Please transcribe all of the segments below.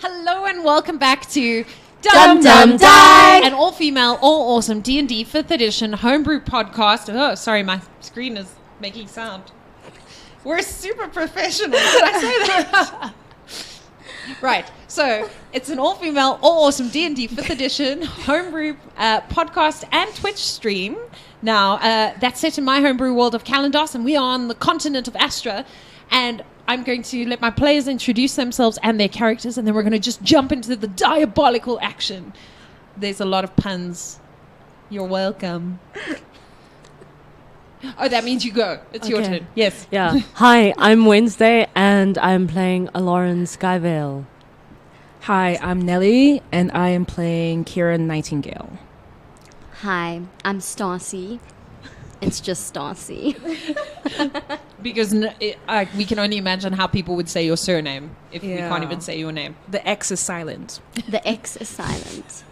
Hello and welcome back to Dum Dum Die, an all-female, all-awesome D&D 5th edition homebrew podcast. Oh, sorry, my screen is making sound. We're super professional. Did I say that? Right. So it's an all-female, all-awesome D&D 5th edition homebrew podcast and Twitch stream. Now, that's set in my homebrew world of Kalandos, and we are on the continent of Astra. And I'm going to let my players introduce themselves and their characters, and then we're going to just jump into the diabolical action. There's a lot of puns. You're welcome. Oh, that means you go. It's your turn. Yes. Yeah. Hi, I'm Wednesday, and I'm playing Lauren Skyvale. Hi, I'm Nelly, and I am playing Kira Nightingale. Hi, I'm Stassi. It's just Stassi. Because we can only imagine how people would say your surname if we can't even say your name. The X is silent. The X is silent.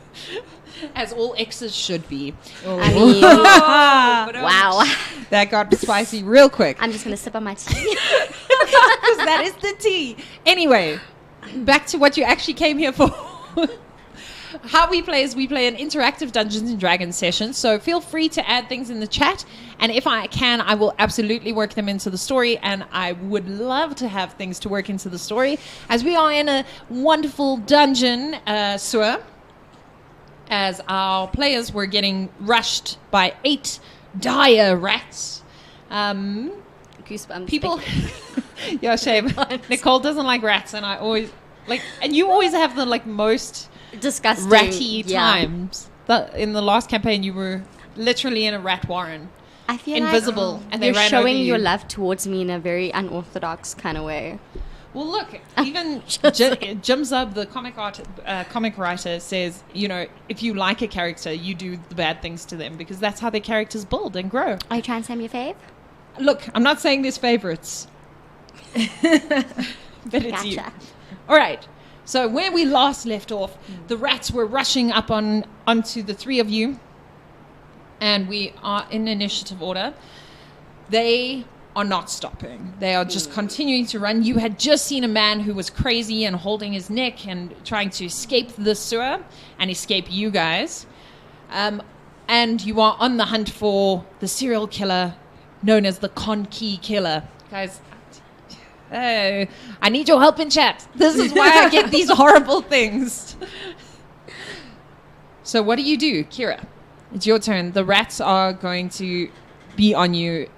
As all X's should be. Oh. I mean, wow. That got spicy real quick. I'm just going to sip on my tea. Because that is the tea. Anyway, back to what you actually came here for. How we play is we play an interactive Dungeons and Dragons session, so feel free to add things in the chat, and if I can, I will absolutely work them into the story, and I would love to have things to work into the story, as we are in a wonderful dungeon sewer, as our players were getting rushed by 8 dire rats. Goosebumps. People... Yeah, shame. Nicole doesn't like rats, and I always... and you always have the, most... disgusting ratty times. In the last campaign, you were literally in a rat warren. I feel invisible, and they you're ran showing over you. your love towards me in a very unorthodox kind of way. Well, look, even Jim Zub, the comic writer, says, if you like a character, you do the bad things to them because that's how their characters build and grow. Are you trying to say me a fave? Look, I'm not saying there's favorites, but it's you. Gotcha. All right. So where we last left off, the rats were rushing up onto the three of you, and we are in initiative order. They are not stopping. They are just continuing to run. You had just seen a man who was crazy and holding his neck and trying to escape the sewer and escape you guys. And you are on the hunt for the serial killer known as the Con-Key Killer. Guys... Oh, I need your help in chat. This is why I get these horrible things. So what do you do, Kira? It's your turn. The rats are going to be on you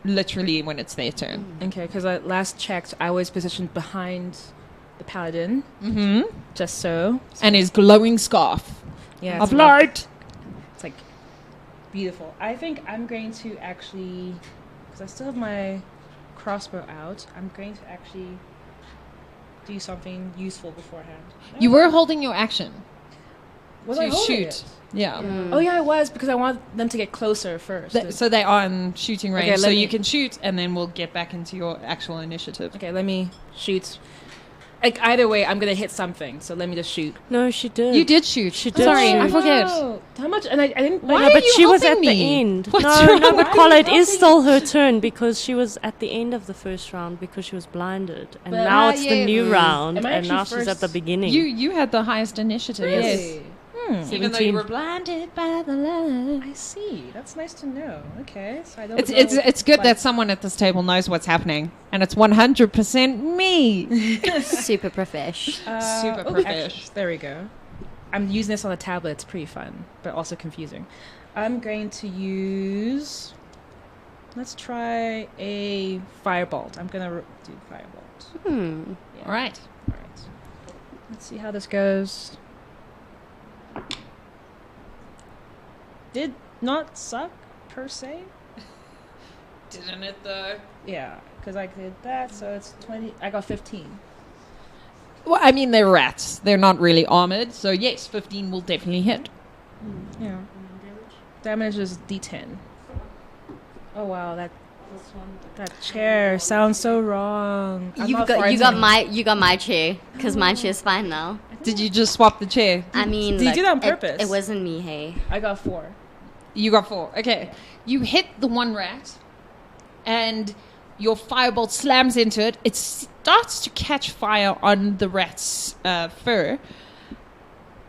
literally when it's their turn. Okay, because I last checked, I was positioned behind the paladin. Mm-hmm. Just so. And his glowing scarf of light. It's beautiful. I think I'm going to actually, because I still have my crossbow out, I'm going to actually do something useful beforehand. You were holding your action. Was to I holding shoot. It? Yeah. Oh yeah, I was, because I want them to get closer first. So they are in shooting range. Okay, so you can shoot, and then we'll get back into your actual initiative. Okay, let me shoot. Either way, I'm gonna hit something. So let me just shoot. No, she did. You did shoot. She did. Sorry, shoot. I forget. No. How much? And I didn't. Why No, are but you she was at helping the me? end. What's No, wrong? but Why are Carla, you it is helping still her turn because she was at the end of the first round because she was blinded, and But- now it's the yeah. new round, Am I and now actually she's at the first? beginning. You had the highest initiative. Really? Yes. Even though you 17. were blinded by the light. I see. That's nice to know. Okay, so I don't. It's good that someone at this table knows what's happening, and it's 100% me. Super profesh. Super profesh. Actually, there we go. I'm using this on a tablet. It's pretty fun, but also confusing. I'm going to use. Let's try a firebolt. I'm gonna do firebolt. All right. All right. Let's see how this goes. Did not suck per se. Didn't it though? Yeah, because I did that, so it's 20. I got 15. Well, I mean, they're rats. They're not really armored, so yes, 15 will definitely hit. Yeah. Damage is D10. Oh wow, that chair sounds so wrong. I'm You not got farting. my chair because my chair's fine now. Did you just swap the chair? I mean, Did you do that on purpose? It wasn't me. Hey. I got 4. You got 4. Okay. You hit the one rat, and your firebolt slams into it. It starts to catch fire on the rat's fur.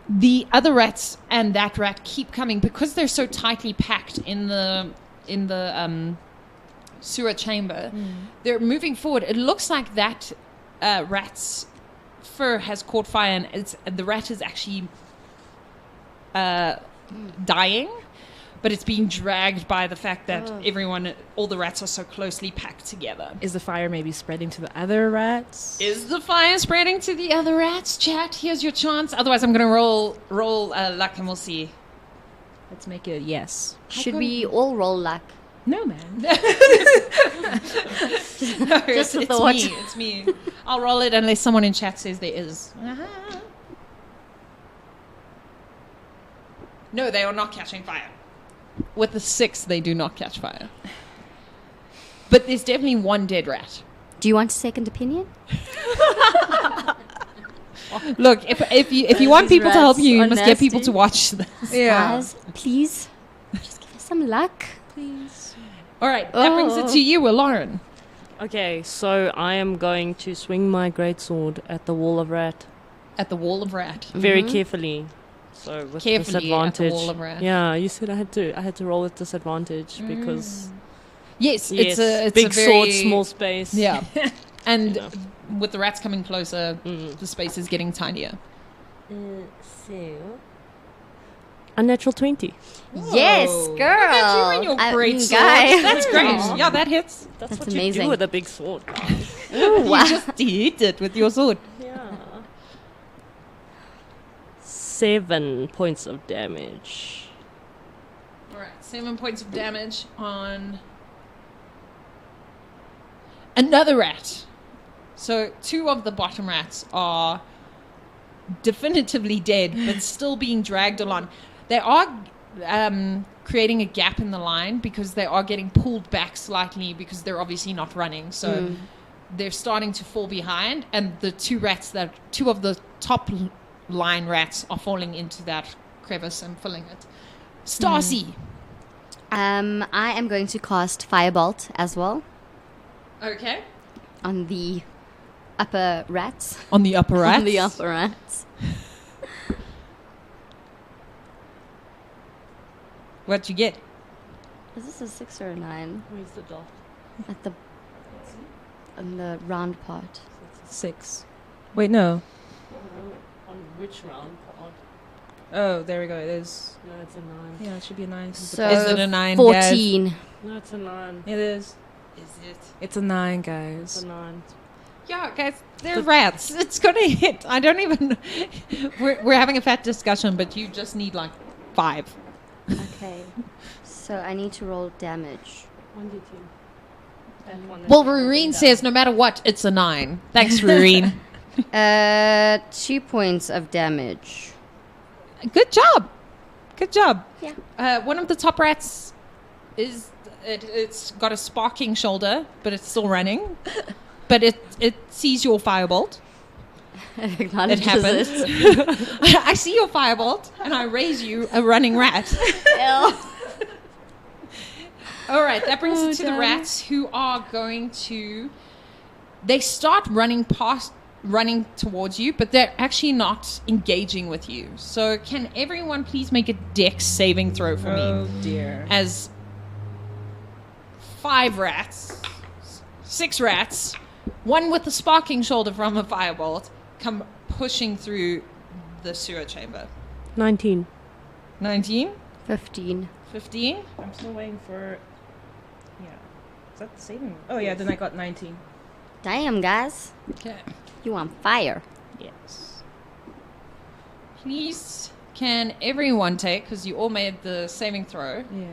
The other rats and that rat keep coming because they're so tightly packed in the sewer chamber. They're moving forward. It looks like that rat's fur has caught fire, and the rat is actually dying, but it's being dragged by the fact that all the rats are so closely packed together. Is the fire maybe spreading to the other rats? Is the fire spreading to the other rats? Chat, here's your chance. Otherwise, I'm going to roll luck and we'll see. Let's make it a yes. Should we all roll luck? No, man. No, Just a it's thought. me. It's me. I'll roll it unless someone in chat says there is. No, they are not catching fire. With the 6, they do not catch fire. But there's definitely one dead rat. Do you want a second opinion? Look, if you want These people to help rats you, you are must get people nasty. to watch this. Guys, please. Just give us some luck. Please. All right, that brings it to you, Lauren. Okay, so I am going to swing my greatsword at the wall of rat At the wall of rat. very carefully. So with Carefully at the disadvantage. wall of rat. Yeah, you said I had to roll with disadvantage because Yes, yes, it's big a very, sword, small space. Yeah. And Yeah. with the rats coming closer, the space is getting tinier. So a natural 20. Yes, Whoa. girl. Look at you and your I great mean, sword. guy. That's great. Yeah, that hits. That's That's what you amazing. do with a big sword, guys. Ooh, wow. You just hit it with your sword. Yeah. 7 points of damage. All right, 7 points of damage on another rat. So 2 of the bottom rats are definitively dead, but still being dragged along. They are creating a gap in the line because they are getting pulled back slightly because they're obviously not running. So they're starting to fall behind, and the 2 of the top line rats are falling into that crevice and filling it. Stacy. I am going to cast Firebolt as well Okay. on the upper rats. On the upper rats. On the upper rats. What'd you get? Is this a 6 or a 9? Where's the dot? At the on the round part. 6. Wait, no. On which round? Oh, there we go. It is. No, it's a 9. Yeah, it should be a 9. So Is it a 9, 14. No, it's a 9. It is. Is it? It's a 9, It's guys. a 9. Yeah, guys, they're rats. It's gonna hit. I don't even. We're having a fat discussion, but you just need like 5. Okay. So I need to roll damage. 1d2. Well, Rureen says no matter what, it's a 9. Thanks, Rureen. 2 points of damage. Good job. Good job. Yeah. One of the top rats it's got a sparking shoulder, but it's still running. But it sees your firebolt. It It acknowledges happens. it. I see your firebolt, and I raise you a running rat. All right, that brings it to the rats who are going to. They start running towards you, but they're actually not engaging with you. So, can everyone please make a Dex saving throw for me? Oh, dear. As 5 rats, 6 rats, one with the sparking shoulder from a firebolt, come pushing through the sewer chamber. 19. 19, 15. 15. I'm still waiting for. Yeah. Is that the saving? Oh, yeah, then I got 19. Damn, guys. Okay. You on fire. Yes. Please, can everyone take, because you all made the saving throw, Yeah.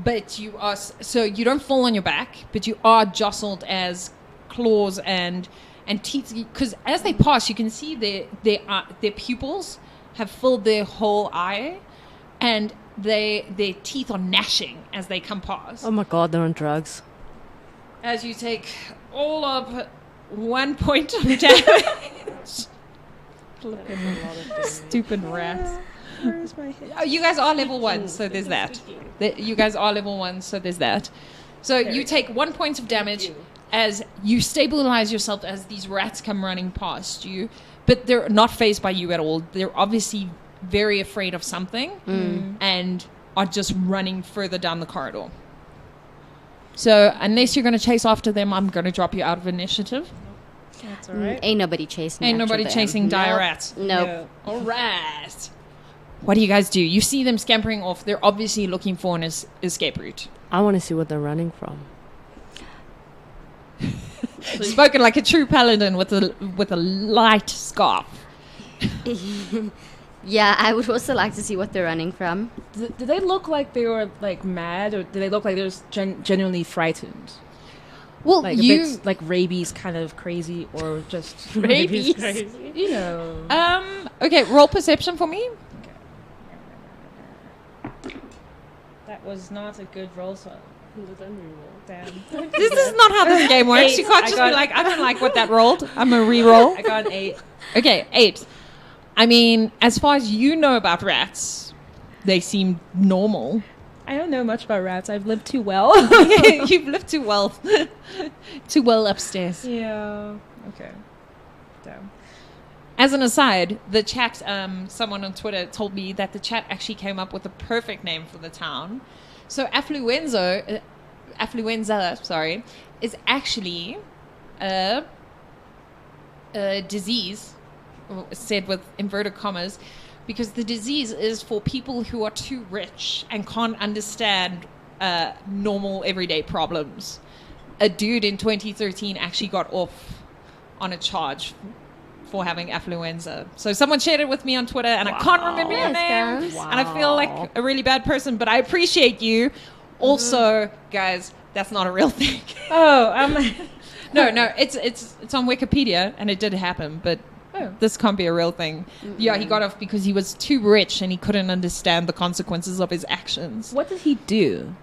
but you are, so you don't fall on your back, but you are jostled as claws and teeth, because as they pass, you can see their pupils have filled their whole eye, and their teeth are gnashing as they come past. Oh my god, they're on drugs. As you take all of 1 point of damage. Stupid rats. Where's my hit? Oh, you guys are level 1, so there's that. You guys are level 1, so there's that. So you take 1 point of damage as you stabilize yourself as these rats come running past you, but they're not fazed by you at all. They're obviously very afraid of something and are just running further down the corridor. So unless you're going to chase after them, I'm going to drop you out of initiative. That's all right. Ain't nobody chasing. Ain't nobody chasing dire Nope. rats. Nope. All right. What do you guys do? You see them scampering off. They're obviously looking for an escape route. I want to see what they're running from. Spoken like a true paladin with a light scarf. Yeah, I would also like to see what they're running from. Did they look like they were like mad, or did they look like they were genuinely frightened? Well, Like a bit like rabies, kind of crazy, or just Rabies. crazy. You know. Okay, roll perception for me. That was not a good roll, so damn. This is not how this game works. Eight. You can't I just got- be like, I don't like what that rolled. I'm a re-roll. I got an 8. Okay, 8. I mean, as far as you know about rats, they seem normal. I don't know much about rats. I've lived too well. You've lived too well. Too well upstairs. Yeah. Okay. Damn. As an aside, the chat, someone on Twitter told me that the chat actually came up with a perfect name for the town. So affluenza, is actually a disease, said with inverted commas, because the disease is for people who are too rich and can't understand normal everyday problems. A dude in 2013 actually got off on a charge for having affluenza. So someone shared it with me on Twitter, and I can't remember your Yes, name. guys. And I feel like a really bad person, but I appreciate you. Also, guys, that's not a real thing. Oh, No, it's on Wikipedia, and it did happen, but this can't be a real thing. Yeah, he got off because he was too rich and he couldn't understand the consequences of his actions. what did he do?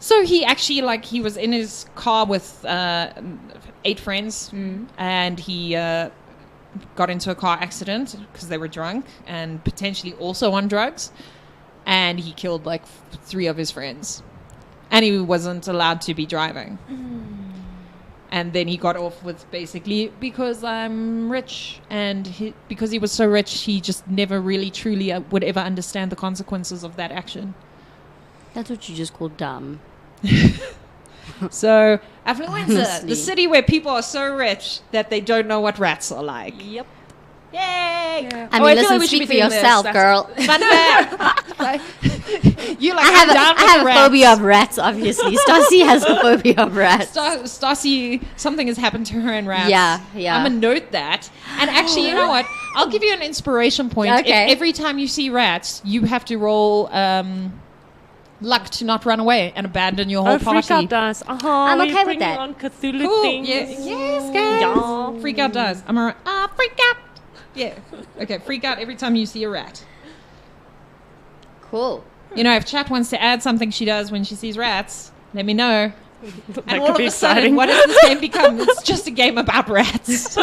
So he actually, he was in his car with 8 friends, and he got into a car accident because they were drunk and potentially also on drugs, and he killed 3 of his friends, and he wasn't allowed to be driving. And then he got off with basically, because I'm rich, and because he was so rich, he just never really truly would ever understand the consequences of that action. That's what you just call dumb. So, affluenza, Honestly. the city where people are so rich that they don't know what rats are like. Yep. Yay! I mean, I feel listen, like we should speak be for doing this. yourself, That's- girl. Fun fact. You I have a rats. phobia of rats, obviously. Stassi has a phobia of rats. Stassi, something has happened to her and rats. Yeah. I'm gonna note that. And actually, you know what? I'll give you an inspiration point. Okay. If every time you see rats, you have to roll luck to not run away and abandon your whole Freak party. out dice. I'm okay with bringing that. on Cthulhu Cool. things. Yes, guys. Yeah. Freak out does. Freak out. Yeah. Okay. Freak out every time you see a rat. Cool. You know, if chat wants to add something she does when she sees rats, let me know. That And all could of be a sudden, exciting. what does this game become? It's just a game about rats.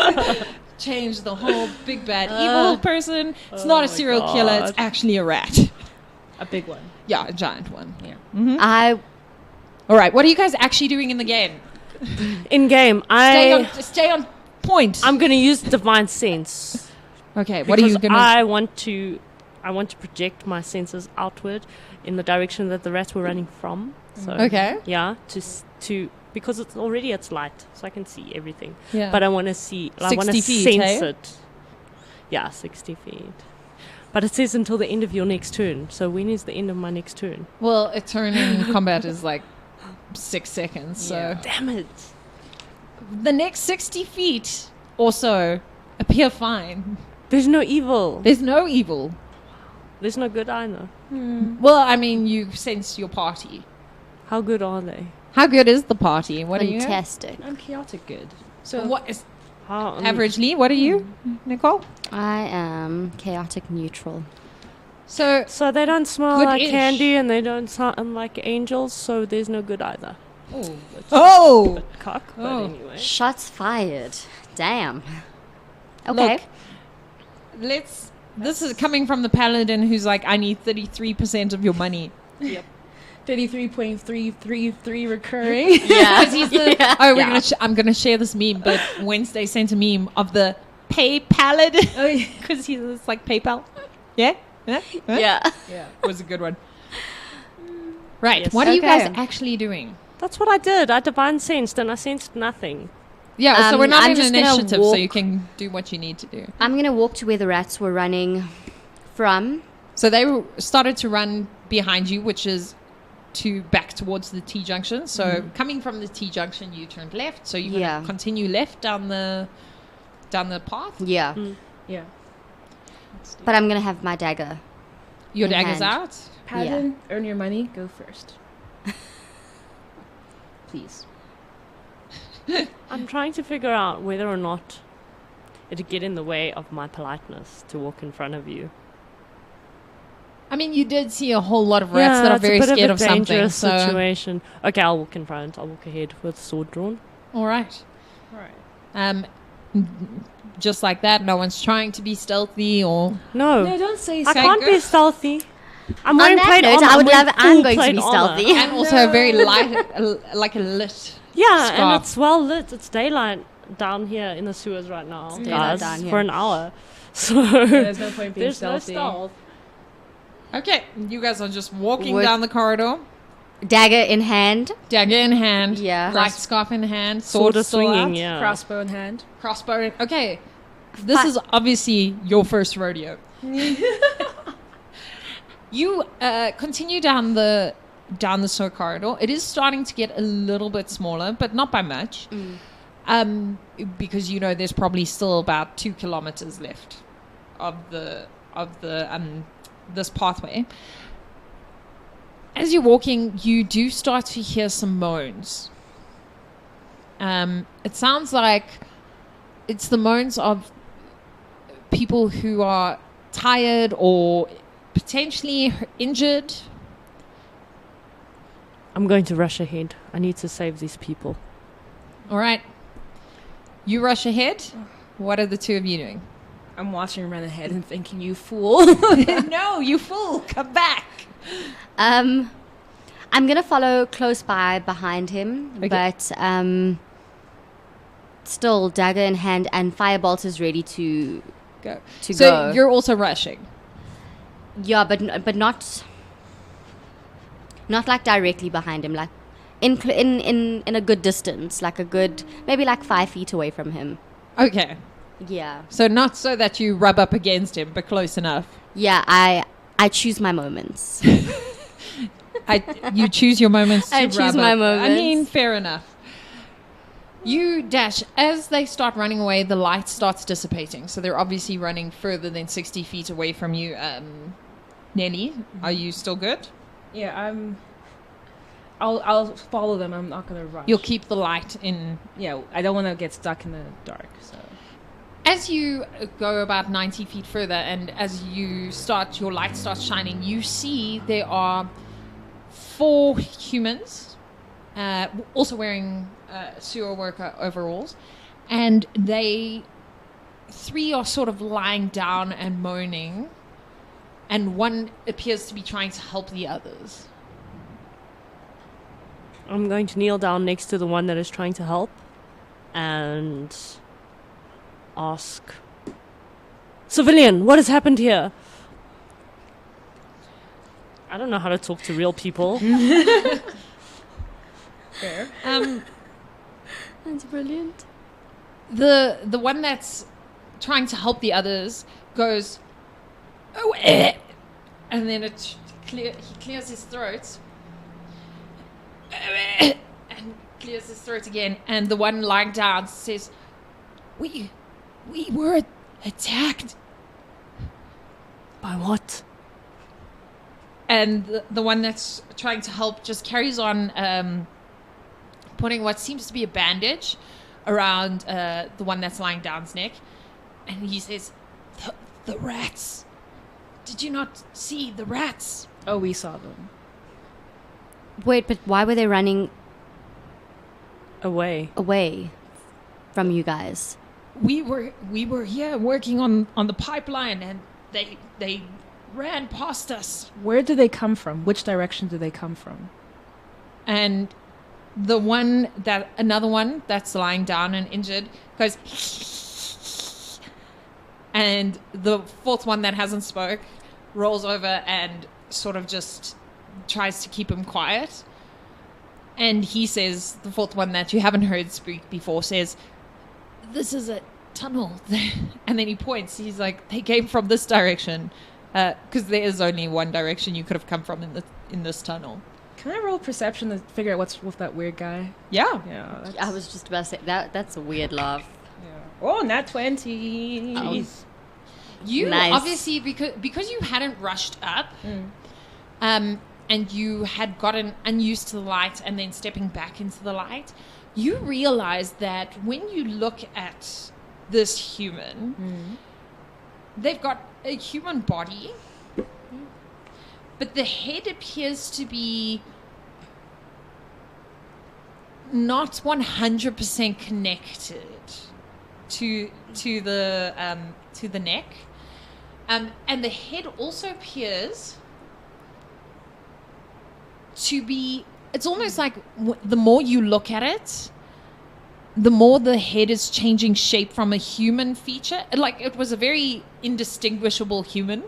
Change the whole big bad evil person. It's not a my serial killer. It's God. actually a rat. A big one. Yeah, a giant one. Yeah. I All right, what are you guys actually doing in the game? In game, Stay on point. I'm gonna use divine sense. Okay, what are you Because gonna? I want to project my senses outward in the direction that the rats were running from. So Okay. yeah, to because it's light, so I can see everything. Yeah. But I want to see. I want 60 to feet, sense hey? it. Yeah, 60 feet. But it says until the end of your next turn. So when is the end of my next turn? Well, a turn in combat is 6 seconds. So Damn it! the next 60 feet or so appear fine. There's no evil. There's no evil. There's no good either. Well, I mean, you sense your party. How good are they? How good is the party? What are you? fantastic. I'm chaotic good. So What is How averagely? What are you, Nicole? I am chaotic neutral. So So they don't smell like Good-ish. candy and they don't sound like angels, so there's no good either. oh, Cock, but Oh. anyway. Shots fired. Damn. Okay. Look, this is coming from the paladin who's like, I need 33% of your money. Yep. 33.333 recurring. Yeah. 'Cause he's the, I'm gonna share this meme, but Wednesday sent a meme of the PayPalid. Oh, yeah. Because he's like PayPal. Yeah? Yeah? Yeah. Yeah. It was a good one. Right. Yes. What are you Okay. guys actually doing? That's what I did. I divine sensed and I sensed nothing. Yeah, so we're not I'm in just gonna initiative, so walk- you can do what you need to do. I'm going to walk to where the rats were running from. So they started to run behind you, which is back towards the T junction. So coming from the T junction, you turned left. So you're Yeah. going to continue left down the path. Yeah. Yeah. But I'm going to have my dagger. Your In dagger's hand. out. Paladin, earn your money. Go first. Please. I'm trying to figure out whether or not it'd get in the way of my politeness to walk in front of you. I mean, you did see a whole lot of rats that are very scared of something. Dangerous So, situation. Okay, I'll walk in front. I'll walk ahead with sword drawn. all right. All right. Just like that, no one's trying to be stealthy or. No, No, don't say I so. can't be stealthy. I'm On wearing that plate note, armor. I would wearing love. I'm full going to plate be armor. stealthy. And also a very light, like a lit. Yeah, Scarf. and it's well lit. It's daylight down here in the sewers right now, daylight guys, down here. for an hour. So There's no point being there's no stealthy. stealth. Okay, you guys are just walking Would- down the corridor, Dagger in hand. dagger in hand, Yeah. light scarf in hand, Sword sword is still swinging, out, yeah. Crossbow in hand. crossbow. Okay, this Fi- is obviously your first rodeo. You continue down the sewer corridor. It is starting to get a little bit smaller, but not by much. Because you know there's probably still about 2 kilometers left of the this pathway. As you're walking, you do start to hear some moans. It sounds like it's the moans of people who are tired or potentially injured. I'm going to rush ahead. I need to save these people. All right. You rush ahead. What are the two of you doing? I'm watching him run ahead and thinking, you fool. No, you fool. Come back. I'm gonna follow close by behind him, Okay. but still dagger in hand and firebolt is ready to Go. to So go. you're also rushing. Yeah, but not like directly behind him, like in a good distance, like a good maybe like 5 feet away from him. Okay. Yeah, So not so that you rub up against him, but close enough. yeah. I choose my moments. You choose your moments to I choose rub my up. I moments. mean, fair enough. You dash. As they start running away, the light starts dissipating. So they're obviously running further than 60 feet away from you. Nelly, are you still good? Yeah, I'll follow them. I'm not gonna rush. You'll keep the light in. Yeah, I don't want to get stuck in the dark. So As you go about 90 feet further and as your light starts shining, you see there are 4 humans, also wearing sewer worker overalls, and 3 are sort of lying down and moaning, and one appears to be trying to help the others. I'm going to kneel down next to the one that is trying to help and ask, "Civilian, what has happened here?" I don't know how to talk to real people. fair. That's brilliant. The one that's trying to help the others goes, "Oh, eh," and then he clears his throat, and clears his throat again. And the one lying down says, "We were attacked." By what? And the one that's trying to help just carries on putting what seems to be a bandage around the one that's lying down's neck. And he says, the rats. Did you not see the rats? Oh, we saw them. Wait, but why were they running Away. away from you guys? We were here working on the pipeline, and they ran past us. Where do they come from? Which direction do they come from? And another one that's lying down and injured goes, and the fourth one that hasn't spoke rolls over and sort of just tries to keep him quiet. And he says, the fourth one that you haven't heard speak before says, "This is a tunnel." And then he points. He's like, "They came from this direction," because there is only one direction you could have come from in this tunnel. Can I roll perception to figure out what's with that weird guy? Yeah. Yeah. I was just about to say that's a weird laugh. Yeah. Oh, nat 20. You Nice. obviously, because you hadn't rushed up, and you had gotten unused to the light and then stepping back into the light, you realize that when you look at this human, they've got a human body, but the head appears to be not 100% connected to the neck, and the head also appears to be, it's almost like the more you look at it, the more the head is changing shape from a human feature. Like, it was a very indistinguishable human,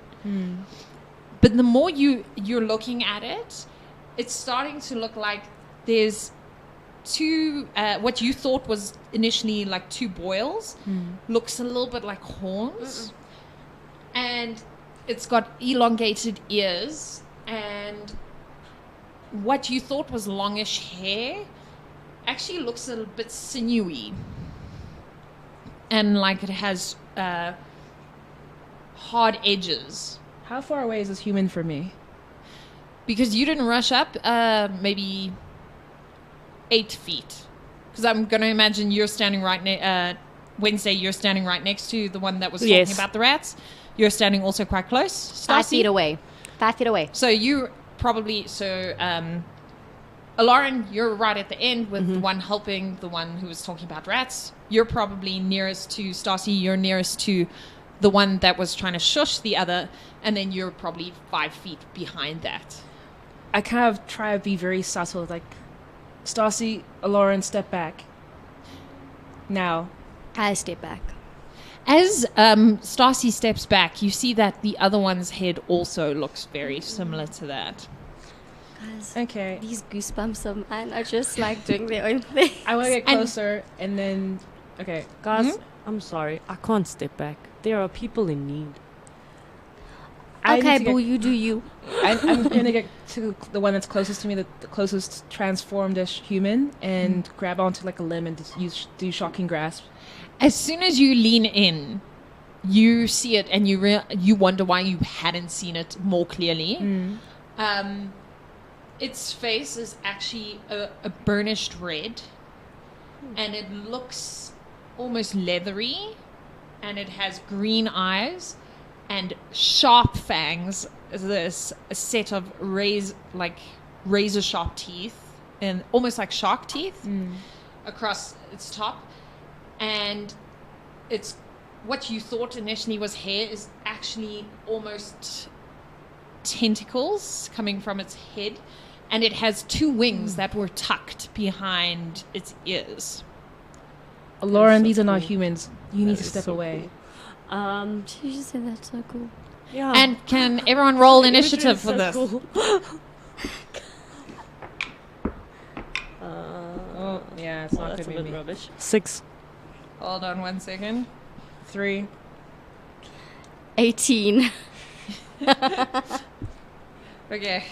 but the more you're looking at it, it's starting to look like there's two, what you thought was initially like two boils, looks a little bit like horns. And it's got elongated ears, and what you thought was longish hair actually looks a little bit sinewy, and like it has hard edges. How far away is this human from me? Because you didn't rush up, maybe 8 feet. Because I'm going to imagine you're standing Wednesday, you're standing right next to the one that was talking about the rats. You're standing also quite close. 5 Stassi? feet away. 5 feet away. So you probably, Lauren, you're right at the end with the one helping the one who was talking about rats. You're probably nearest to Stassi. You're nearest to the one that was trying to shush the other. And then you're probably 5 feet behind that. I kind of try to be very subtle, like, Stassi, Lauren, step back. Now. I step back. As Stassi steps back, you see that the other one's head also looks very similar to that. Guys, Okay. these goosebumps of mine are just like doing their own thing. I want to get closer, and then... Okay. Guys, I'm sorry. I can't step back. There are people in need. Okay, boo, you do you. I'm going to get to the one that's closest to me, the closest transformed-ish human, and grab onto like a limb and just do shocking grasp. As soon as you lean in, you see it, and you wonder why you hadn't seen it more clearly. Its face is actually a burnished red, and it looks almost leathery, and it has green eyes and sharp fangs. There's a set of razor sharp teeth, and almost like shark teeth across its top. And it's what you thought initially was hair is actually almost tentacles coming from its head, and it has 2 wings that were tucked behind its ears. Lauren, so these are not cool. humans. You need That to is step so away. Cool. She just said that's so cool. Yeah. And can everyone roll initiative for this? Cool. Oh, yeah, it's not That's a going to bit be me. rubbish. 6. Hold on 1 second. 3. 18. Okay.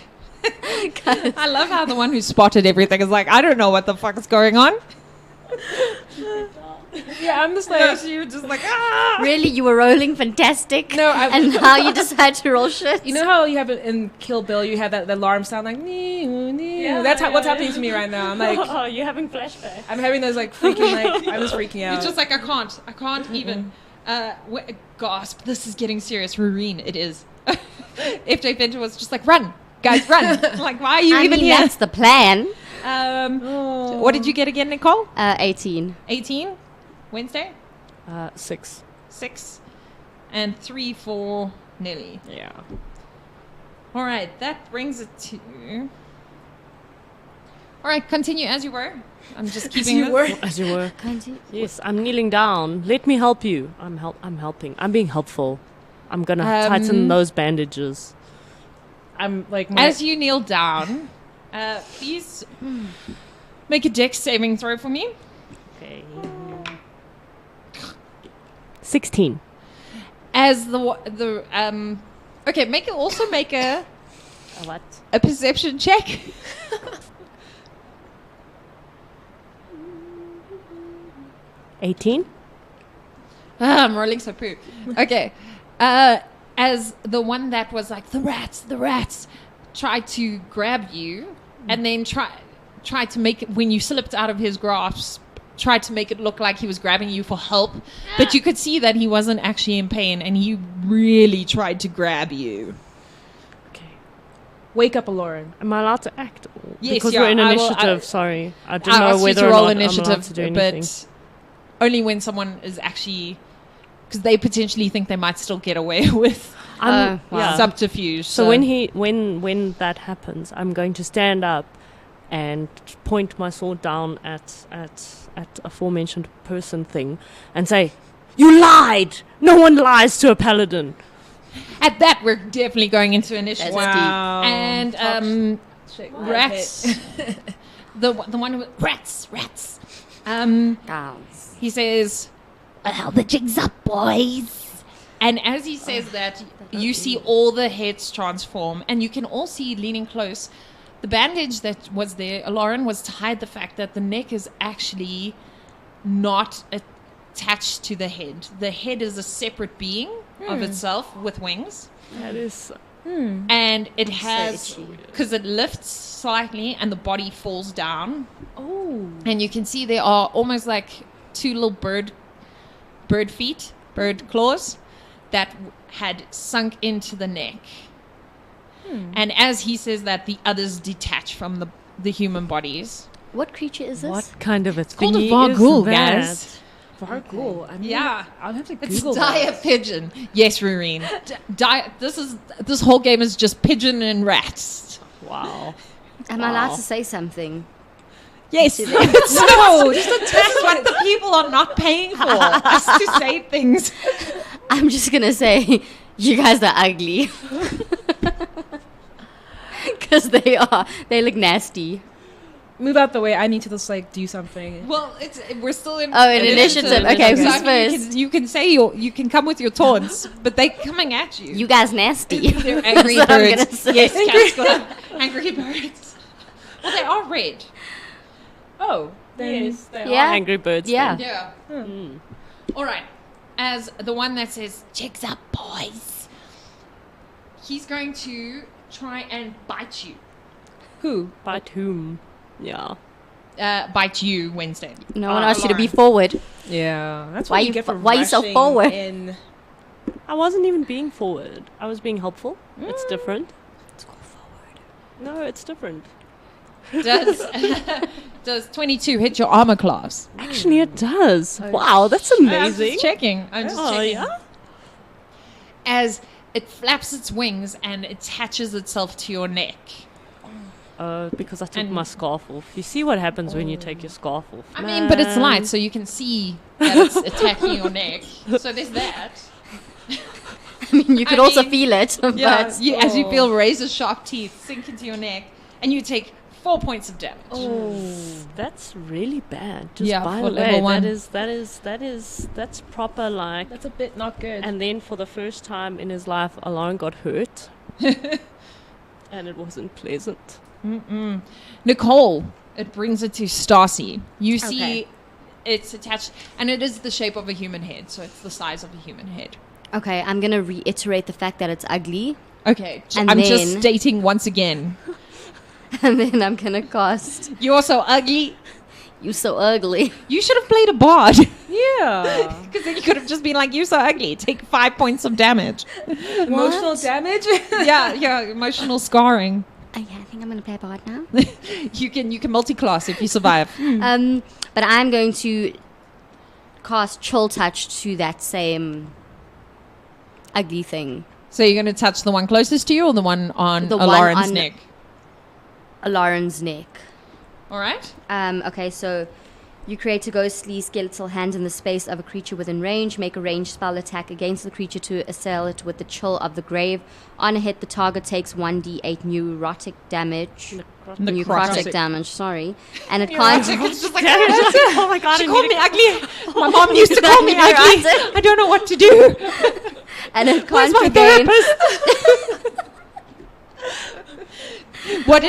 I love how the one who spotted everything is like, I don't know what the fuck is going on. Yeah, I'm just like... No, so you're just like, ah! Really, you were rolling fantastic. No, and now you decide to roll shit. You know how you have it in Kill Bill, you have that alarm sound like... Yeah, That's what's yeah, happening to me right now. I'm like... Oh, you're having flashbacks. I'm having those like freaking like... I'm just freaking out. It's just like, I can't even. Gasp, this is getting serious. Rureen, it is. FJ Fincher was just like, run, guys, run. Like, why are you even here? That's the plan. Oh. What did you get again, Nicole? 18. 18? Wednesday? 6. 6. And 3 for Nelly. Yeah. All right, that brings it to... All right, continue as you were. I'm just keeping this. As you were. Can't you? Yes, I'm kneeling down. Let me help you. I'm helping. I'm being helpful. I'm gonna tighten those bandages. I'm like As you kneel down, please make a dex saving throw for me. Okay. 16. As okay, make a What? a perception check. 18. I'm rolling so poo. Okay. As the one that was like, the rats, tried to grab you, and then tried to make it, when you slipped out of his grasp, tried to make it look like he was grabbing you for help, but you could see that he wasn't actually in pain, and he really tried to grab you. Okay. wake up, Lauren. Am I allowed to act? Yes, because yeah, we're in I will- initiative. I- Sorry, I didn't I'll know ask you whether to or roll not initiative, I'm allowed to do anything. but only when someone is actually, because they potentially think they might still get away with Yeah. subterfuge. So when that happens, I'm going to stand up and point my sword down at aforementioned person thing and say, "You lied! No one lies to a paladin." At that, we're definitely going into initiative. That's Wow. And rats. the one who rats. Gals. He says, "Well, the jig's up, boys." And as he says that, you see all the heads transform, and you can all see, leaning close, the bandage that was there, Lauren, was to hide the fact that the neck is actually not attached to the head. The head is a separate being of itself with wings. That is And it has, itchy. because it lifts slightly and the body falls down. Oh. And you can see there are almost like two little bird claws that had sunk into the neck. And as he says that, the others detach from the human bodies. What creature is this? what kind of a It's called a thingy is Vargouille, that? guys. Vargouille. I mean, Yeah. I'll have to It's Google dire that. pigeon. Yes, Rureen. This whole game is just pigeon and rats. Wow. Am I allowed to say something? Yes. To them? No, this is what the people are not paying for. Us to say things. I'm just gonna say, you guys are ugly. Because they are. They look nasty. Move out the way. I need to just like do something. Well, we're still in. Oh, in initiative. Okay, So, who's I mean, first? you can say you can come with your taunts, but they're coming at you. You guys nasty. They're angry That's what I'm birds. gonna say. Yes, Cat's got angry birds. Well, they are red. Oh. Then Yes, they Yeah. are angry birds. Yeah. then. Yeah. All right. As the one that says "Jigs up, boys," he's going to try and bite you. Who? Bite whom? Yeah. Bite you, Wednesday. No one asked you to be Lauren. forward. Yeah. That's Why what you you get for why you so rushing forward? In. I wasn't even being forward. I was being helpful. It's different. Let's go forward. No, it's different. Does 22 hit your armor class? Actually, it does. Oh, Wow, that's I'm amazing. just checking. I'm just Oh, checking. yeah? As it flaps its wings and attaches itself to your neck. Because I took And- my scarf off. You see what happens when you take your scarf off. I mean, but it's man. light, so you can see that it's attacking your neck. So there's that. I mean, you could I also mean, feel it, Yeah, but as you feel razor sharp teeth sink into your neck, and you take 4 points of damage. That's really bad. Just Yeah, by for the level way, one. that's proper like. That's a bit not good. And then for the first time in his life, Alarm got hurt, and it wasn't pleasant. Nicole, it brings it to Stacy. You see Okay. it's attached, and it is the shape of a human head, so it's the size of a human head. okay, I'm gonna reiterate the fact that it's ugly, Okay, And I'm just then- stating once again. and then I'm gonna cast You're so ugly. you so ugly. You should have played a bard. yeah. Because then you could have just been like, you're so ugly. Take 5 points of damage. Emotional damage. yeah, emotional scarring. Oh, yeah, I think I'm gonna play a bard now. You can multi-class if you survive. But I'm going to cast Chill Touch to that same ugly thing. So you're going to touch the one closest to you or the one on The one Lauren's on- neck? Lauren's neck. All right. Okay, so you create a ghostly skeletal hand in the space of a creature within range. Make a ranged spell attack against the creature to assail it with the chill of the grave. On a hit, the target takes 1d8 neurotic damage. Necrotic damage, sorry. And it can't... Oh my god! She called me ugly. My mom used to call me ugly. I don't know what to do. and it Where's can't my again... therapist? What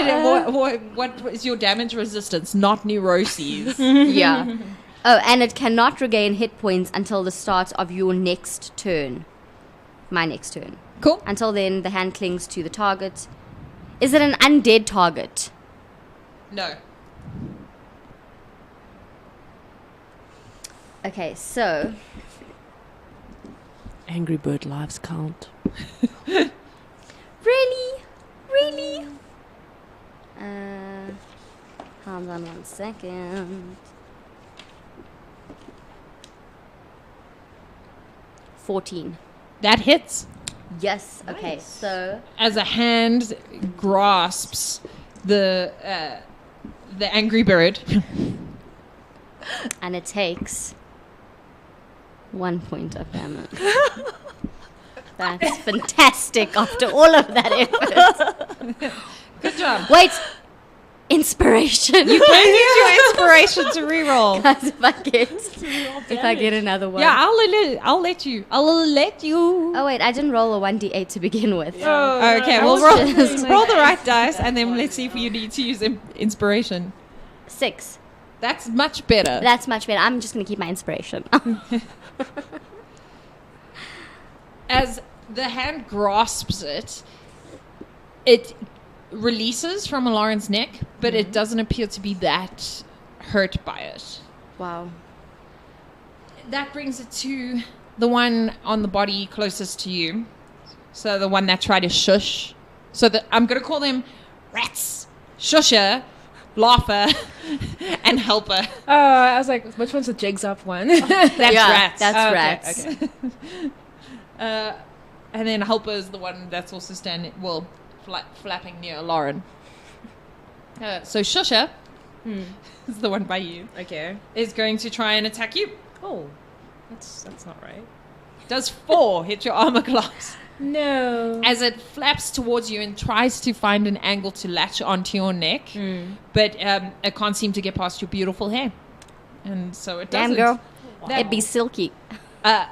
is your damage resistance? Not neuroses. Yeah. Oh, and it cannot regain hit points until the start of your next turn. My next turn. Cool. Until then, the hand clings to the target. Is it an undead target? No. Okay, so... Angry bird lives count. Really? Really? Hold on 1 second. 14. That hits. Yes. Okay. So As a hand grasps the angry bird. and it takes 1 point of damage. That's fantastic after all of that effort. Good job. Wait. Inspiration. You can use your inspiration to reroll. Guys, if I get another one. Yeah, I'll let you. Oh wait, I didn't roll a 1d8 to begin with. Oh, okay, well roll the right dice and then let's see if you need to use inspiration. 6. That's much better. That's much better. I'm just gonna keep my inspiration. As the hand grasps it, it releases from Lauren's neck, but it doesn't appear to be that hurt by it. Wow. That brings it to the one on the body closest to you. So the one that tried to shush. So I'm going to call them rats, shusher, laugher, and helper. Oh, I was like, which one's the jigs up one? That's Yeah, rats. that's Okay, rats. okay. And then helper is the one that's also flapping near Lauren. So shusher is the one by you. Okay. Is going to try and attack you. Oh, that's not right. Does 4 hit your armor class? No. As it flaps towards you and tries to find an angle to latch onto your neck, but it can't seem to get past your beautiful hair. And so it Damn, doesn't. girl. That- It'd be silky.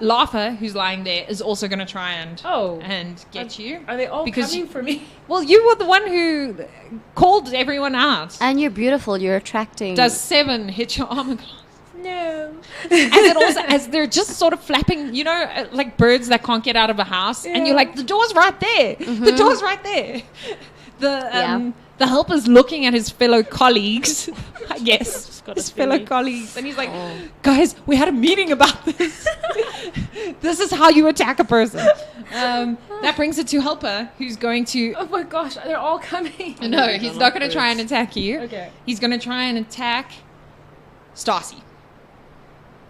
Laugher, who's lying there, is also going to try and get you. Are they all Because coming for me? Well, you were the one who called everyone out. And you're beautiful. You're attracting. Does 7 hit your armor class? No. As they're just sort of flapping, like birds that can't get out of a house, and you're like, the door's right there. The door's right there. The helper's looking at his fellow colleagues, I guess, his fellow colleagues, and he's like, guys, we had a meeting about this. This is how you attack a person. That brings it to helper, who's going to... Oh my gosh, they're all coming. No, he's not going to try and attack you. Okay. He's going to try and attack Stacy.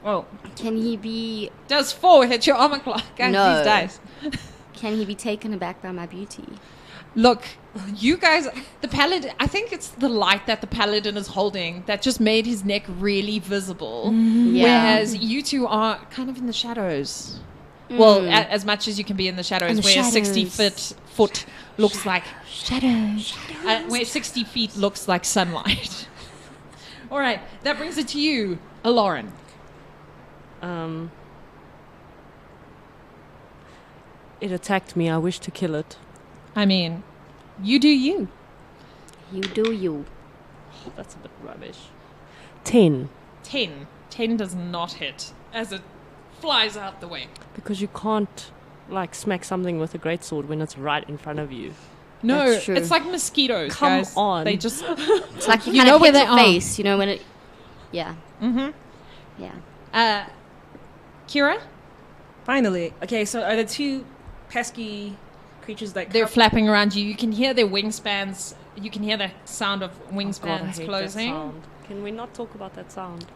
Oh. Can he be... Does 4 hit your armor class? Guys, No. these dice. Can he be taken aback by my beauty? Look, you guys, the paladin, I think it's the light that the paladin is holding that just made his neck really visible. Yeah. Whereas you two are kind of in the shadows. Well, as much as you can be in the shadows, In the where shadows. 60 foot looks like shadows. Where 60 feet looks like sunlight. All right, that brings it to you, Lauren. It attacked me. I wish to kill it. I mean, you do you. You do you. Oh, that's a bit rubbish. 10. 10. 10 does not hit as it flies out the way. Because you can't, smack something with a greatsword when it's right in front of you. No, That's true. it's like mosquitoes, Come guys. on. They just... It's like you You kind know of where hit they your are. face, when it... Yeah. Mm-hmm. Yeah. Kira? Finally. Okay, so are the two pesky creatures that They're flapping around you. You can hear their wingspans. You can hear the sound of God, I wingspans hate closing. that sound. Can we not talk about that sound?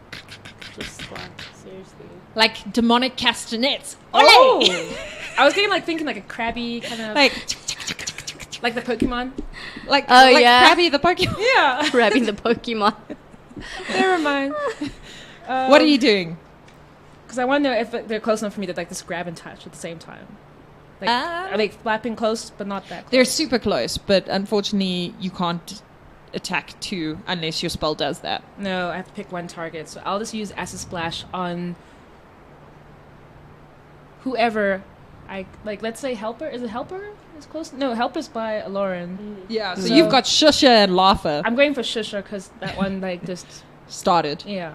Just seriously. Like demonic castanets. Oh! I was getting thinking like a crabby kind of like the Pokemon. Like yeah. Krabby the Pokemon. Yeah. Grabbing the Pokemon. Never mind. What are you doing? Because I want to know if they're close enough for me to just grab and touch at the same time. Like, are they flapping close, but not that close? They're super close, but unfortunately you can't attack 2 unless your spell does that. No, I have to pick one target. So I'll just use Acid Splash on whoever I like. Let's say Helper. Is it Helper? Is close? No, Helper's by Lauren. Yeah, so So- you've got Shusha and Laugher I'm going for Shusha because that one just started. yeah.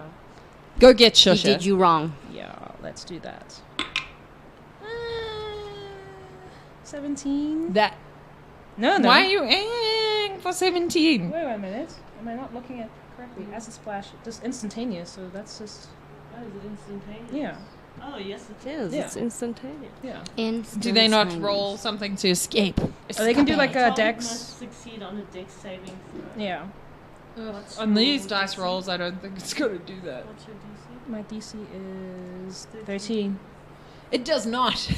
Go get He Shusha. did you wrong. Yeah, let's do that. 17? That. No, no. Why are you aiming for 17? Wait a minute. Am I not looking at correctly? Acid Splash, just instantaneous, so that's just... Oh, is it instantaneous? Yeah. Oh, yes, it is. Yeah. It's instantaneous. Yeah. Do they not roll something to escape? Oh, they can do like a Target Dex. must succeed on a Dex saving throw. Yeah. What's On your these dice DC? rolls, I don't think it's going to do that. What's your DC? My DC is 13. It does not.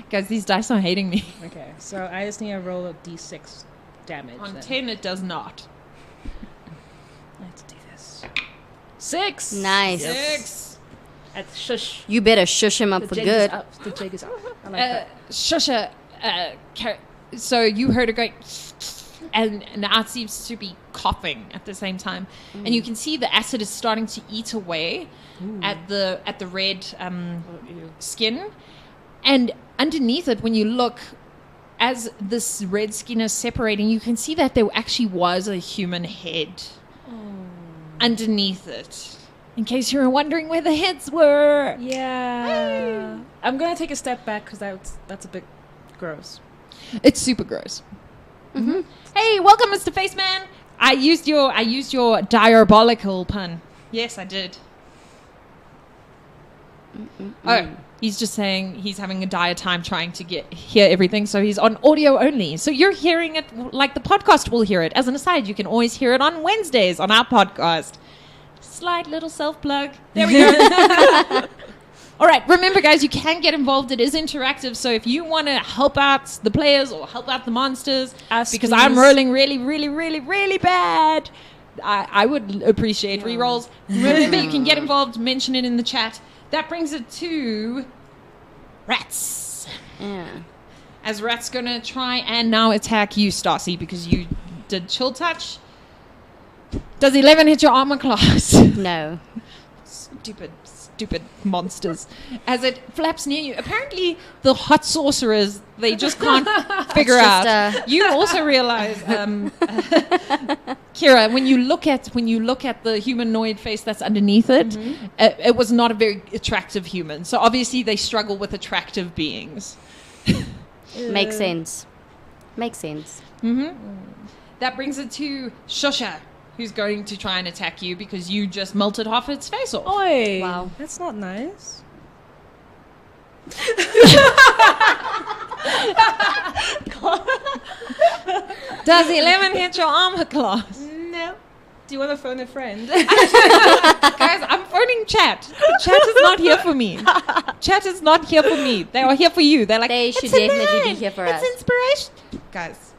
Guys, these dice are hating me. Okay, so I just need to roll a d6 damage. On then. 10, it does not. Let's do this. 6! Nice. 6. At shush. You better shush him up The for jig good. is up. The jig is up. I like that. Shusha, so you heard her going, and now it seems to be coughing at the same time, and you can see the acid is starting to eat away at the red skin, and underneath it, when you look, as this red skin is separating, you can see that there actually was a human head underneath it. In case you were wondering where the heads were. Yeah. I'm going to take a step back because that's a bit gross. It's super gross. Hey, welcome, Mr. Faceman. I used your diabolical pun. Yes, I did. Oh, he's just saying he's having a dire time trying to hear everything, so he's on audio only. So you're hearing it like the podcast will hear it. As an aside, you can always hear it on Wednesdays on our podcast. Slight little self-plug. There we go. All right, remember, guys, you can get involved. It is interactive, so if you want to help out the players or help out the monsters, because I'm rolling really, really, really, really bad, I would appreciate rerolls. Remember, you can get involved, mention it in the chat. That brings it to Rats. Yeah. As Rat's going to try and now attack you, Stacy, because you did Chill Touch. Does 11 hit your armor class? No. Stupid monsters. As it flaps near you. Apparently, the hot sorcerers, they just can't figure just, out. You also realize, Kira, when you look at the humanoid face that's underneath it, it was not a very attractive human. So obviously, they struggle with attractive beings. Makes sense. Makes sense. That brings it to Shusha, who's going to try and attack you because you just melted half its face off. Oi! Wow. That's not nice. Does 11 hit your armor class? No. Do you want to phone a friend? Guys, I'm phoning chat. Chat is not here for me. Chat is not here for me. They are here for you. They're like, They "It's should a definitely be nine. here for it's us." inspiration. Guys,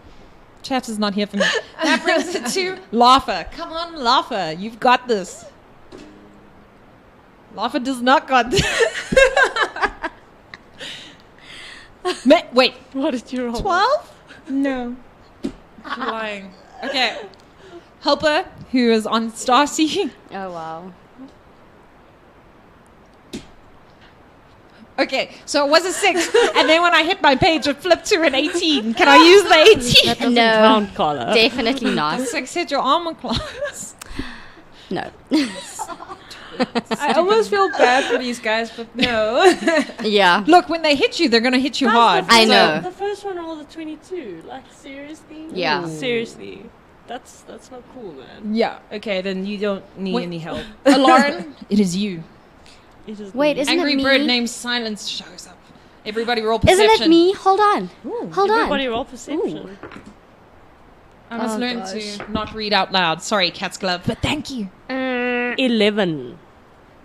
chat is not here for me. That brings it to Laugher. Come on, Laugher. You've got this. Laugher does not got this. Wait, What did you roll? 12? No. You're lying. Okay. Helper, who is on Stacy. Oh, wow. Okay, so it was a 6, and then when I hit my page, it flipped to an 18. Can I use the 18? That doesn't No. count, Carla. Definitely not. The 6 hit your armor class. No. I almost feel bad for these guys, but no. Yeah. Look, when they hit you, they're going to hit you hard. I know. The first one rolled a 22. Like, seriously? Yeah. Seriously. That's not cool, man. Yeah. Okay, then you don't need Wait. any help. Lauren, it is you. It is Wait, me. isn't Angry it me? bird named Silence shows up. Everybody roll perception. Isn't it me? Hold on. Hold Everybody on. roll perception. I must Oh, learn gosh. to not read out loud. Sorry, Cat's Glove, but thank you. 11.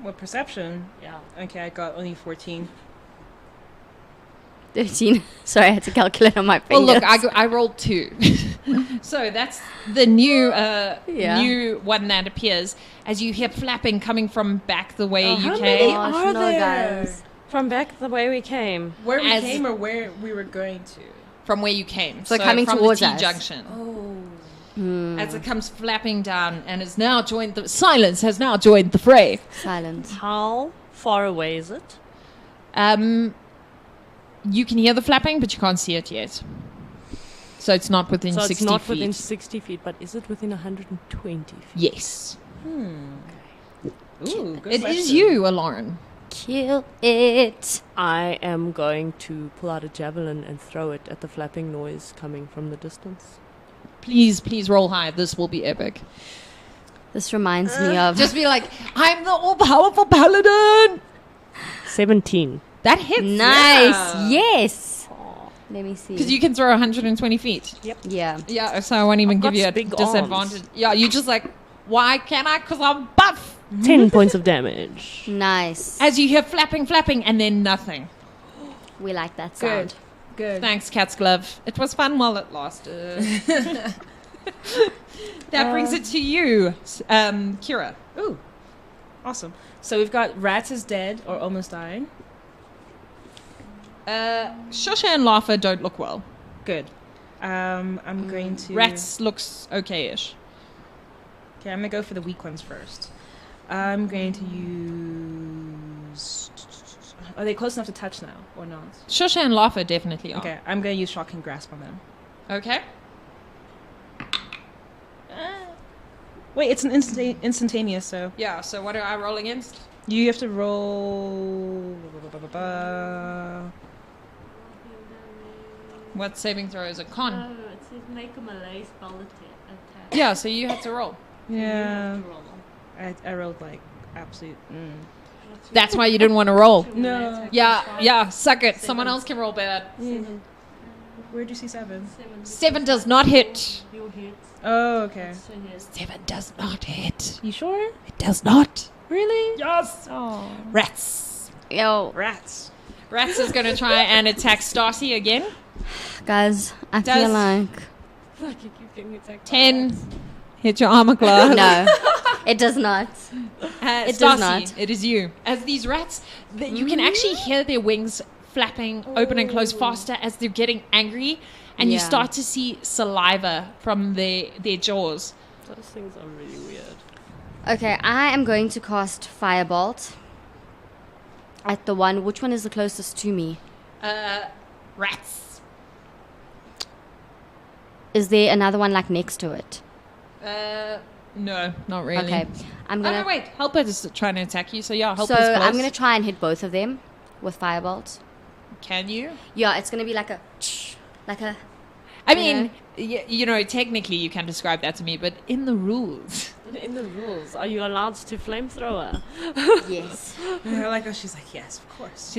What perception? Yeah. Okay, I got only 14. 13. Sorry, I had to calculate on my Well, fingers. look, I rolled 2. So that's the new Yeah. new one that appears as you hear flapping coming from back the way you how came. many Gosh, are no, there? guys. From back the way we came. Where we As- came or where we were going to? From where you came. So coming from towards the us. T-junction. Oh. As it comes flapping down and has now joined the... Silence has now joined the fray. Silence. How far away is it? You can hear the flapping, but you can't see it yet. So it's not within So 60 it's not feet. within 60 feet, but is it within 120 feet? Yes. Ooh, good It question. is you, Lauren. Kill it. I am going to pull out a javelin and throw it at the flapping noise coming from the distance. Please roll high. This will be epic. This reminds me of. Just be like, I'm the all-powerful paladin. 17. That hits. Nice. Yes. Let me see. Because you can throw 120 feet. Yeah. Yeah, so I won't even I've give got you a big disadvantage. arms. Yeah, you just like, why can't I? Because I'm buff. 10 points of damage. Nice. As you hear flapping, and then nothing. We like that Good. sound. Good. Thanks, Cat's Glove. It was fun while it lasted. That brings it to you, Kira. Ooh. Awesome. So we've got Rats is dead or almost dying. Shusha and Laugher don't look well. Good. I'm going to... Rats looks okay-ish. Okay, I'm going to go for the weak ones first. I'm going to use... Are they close enough to touch now or not? Shusha and Laugher definitely are. Okay, I'm going to use Shocking Grasp on them. Okay. Wait, it's an instantaneous, so... Yeah, so what do I roll against? You have to roll... What saving throw is a con? it says make a melee spell attack. Yeah, so you had to roll. Yeah. I rolled like absolute... That's why you didn't want to roll. No. Yeah, suck it. Someone else can roll bad. Where'd you see 7? 7 does not hit. You hit. Oh, okay. 7 does not hit. You sure? It does not. Really? Yes. Oh. Rats. Yo, Rats. Rats is going to try and attack Stacy again. guys, I Does- feel like 10. Hit your armor class. no, it does not. It does Stacy, not. It is you. As these rats, you can actually hear their wings flapping open and close faster as they're getting angry. And you Yeah. start to see saliva from their jaws. Those things are really weird. Okay, I am going to cast Firebolt at the one. Which one is the closest to me? Rats. Is there another one like next to it? No, not really. Okay, I'm Oh, gonna. no, wait. Helper is trying to attack you, so yeah, Helper's So close. I'm gonna try and hit both of them with Firebolt. Can you? Yeah, it's gonna be like a. I You mean, you know, technically you can describe that to me, but in the rules. In the rules, are you allowed to flamethrower? Yes. I like how she's like, yes, of course.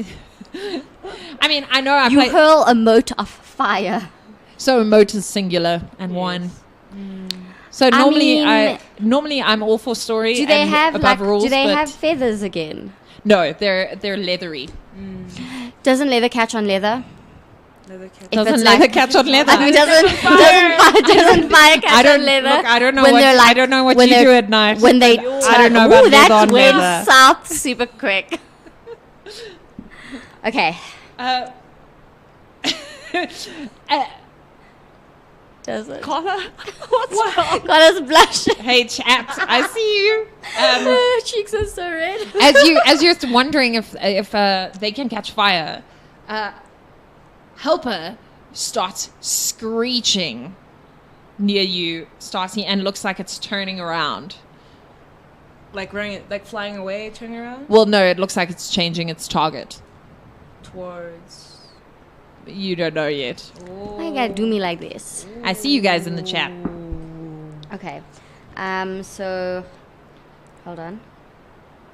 I mean, I know I You play. hurl a mote of fire. So mote is singular and Yes. one. So normally, mean- normally I'm all for story. Do they and have above like? rules? Do they but have feathers again? No, they're leathery. Doesn't leather catch on leather? Leather cat. If Doesn't it's leather like- catch on leather? I mean, doesn't fire catch I don't on leather? look. I don't know when what they're like- I don't know what when you they're- do at night. When they I don't know Ooh, about leather that on went leather. south super quick. Okay. Does it? Connor, what's wrong? Got us blushing. Hey, chat, I see you. Her cheeks are so red. As you're wondering if they can catch fire, Helper starts screeching near you, Stacy, and looks like it's turning around. Like running, like flying away, turning around Well, no, it looks like it's changing its target. towards. You don't know yet. Why you gotta do me like this? I see you guys in the chat. Okay. So hold on.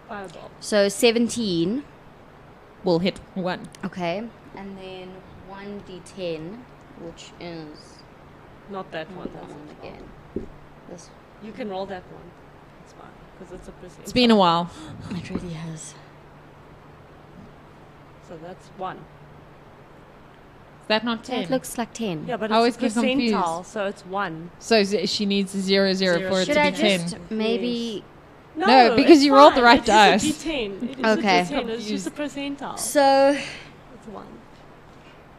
Fireball. So 17. We'll hit 1. Okay. And then 1d10, which is Not that one. that one again. This You can roll that one. It's fine because it's a percent. It's been a while. it really has. So that's 1. that not 10? That looks like 10. Yeah, but I always it's a get confused. percentile, so it's 1. So she needs a 0, 0 for it Should to I be 10. just maybe... No, because it's you rolled the fine. right dice. It's a D10. It is Okay. a D10. It's just a percentile. So, It's 1.